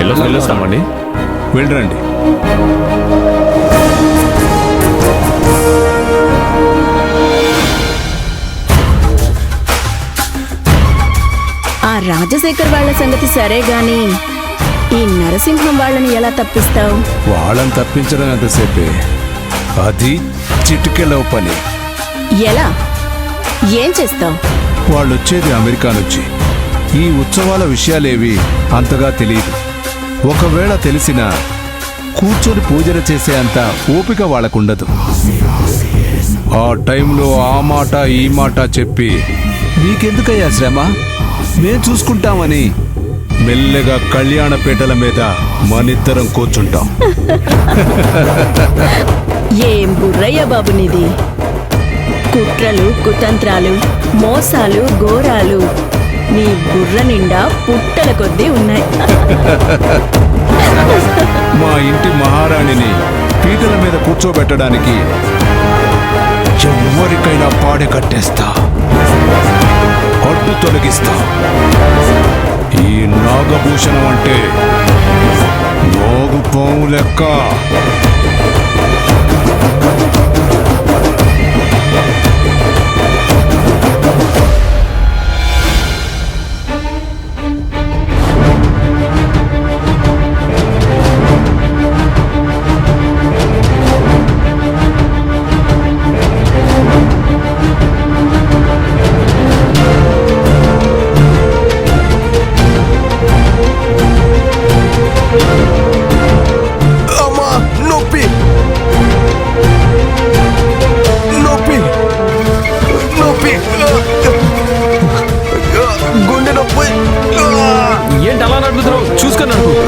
వెళ్ళొస్తామండి. వెళ్ళరండి. ఆ రాజశేఖర్ వాళ్ళ సంగతి సరే గాని ఈ నరసింహం వాళ్ళని ఎలా తప్పిస్తావు? వాళ్ళని తప్పించడం ఎంతసేపే, అది చిటికెలో పని. ఎలా? ఏం చేస్తావు? వాళ్ళు వచ్చేది అమెరికా నుంచి. ఈ ఉత్సవాల విషయాలేవి అంతగా తెలియదు. ఒకవేళ తెలిసినా కూర్చొని పూజలు చేసే అంత ఓపిక వాళ్ళకుండదు. ఆ టైంలో ఆ మాట ఈ మాట చెప్పి నీకెందుకయ్యా శ్రమ, మేం చూసుకుంటామని మెల్లగా కళ్యాణపేటల మీద మనిద్దరం కూర్చుంటాం. ఏం బుర్రయ్య బాబు నీది! కుట్రలు, కుతంత్రాలు, మోసాలు, ఘోరాలు నీ బుర్ర నిండా పుట్టల కొద్దీ ఉన్నాయి. మా ఇంటి మహారాణిని పీటల మీద కూర్చోబెట్టడానికి ఎవరికైనా పాడె కట్టేస్తా, అడ్డు తొలగిస్తా. ఈ నాగభూషణం అంటే నాగుపాము లెక్క. ఏంటి అలా నడుపుతున్నావు? చూసుకొని నడుపు.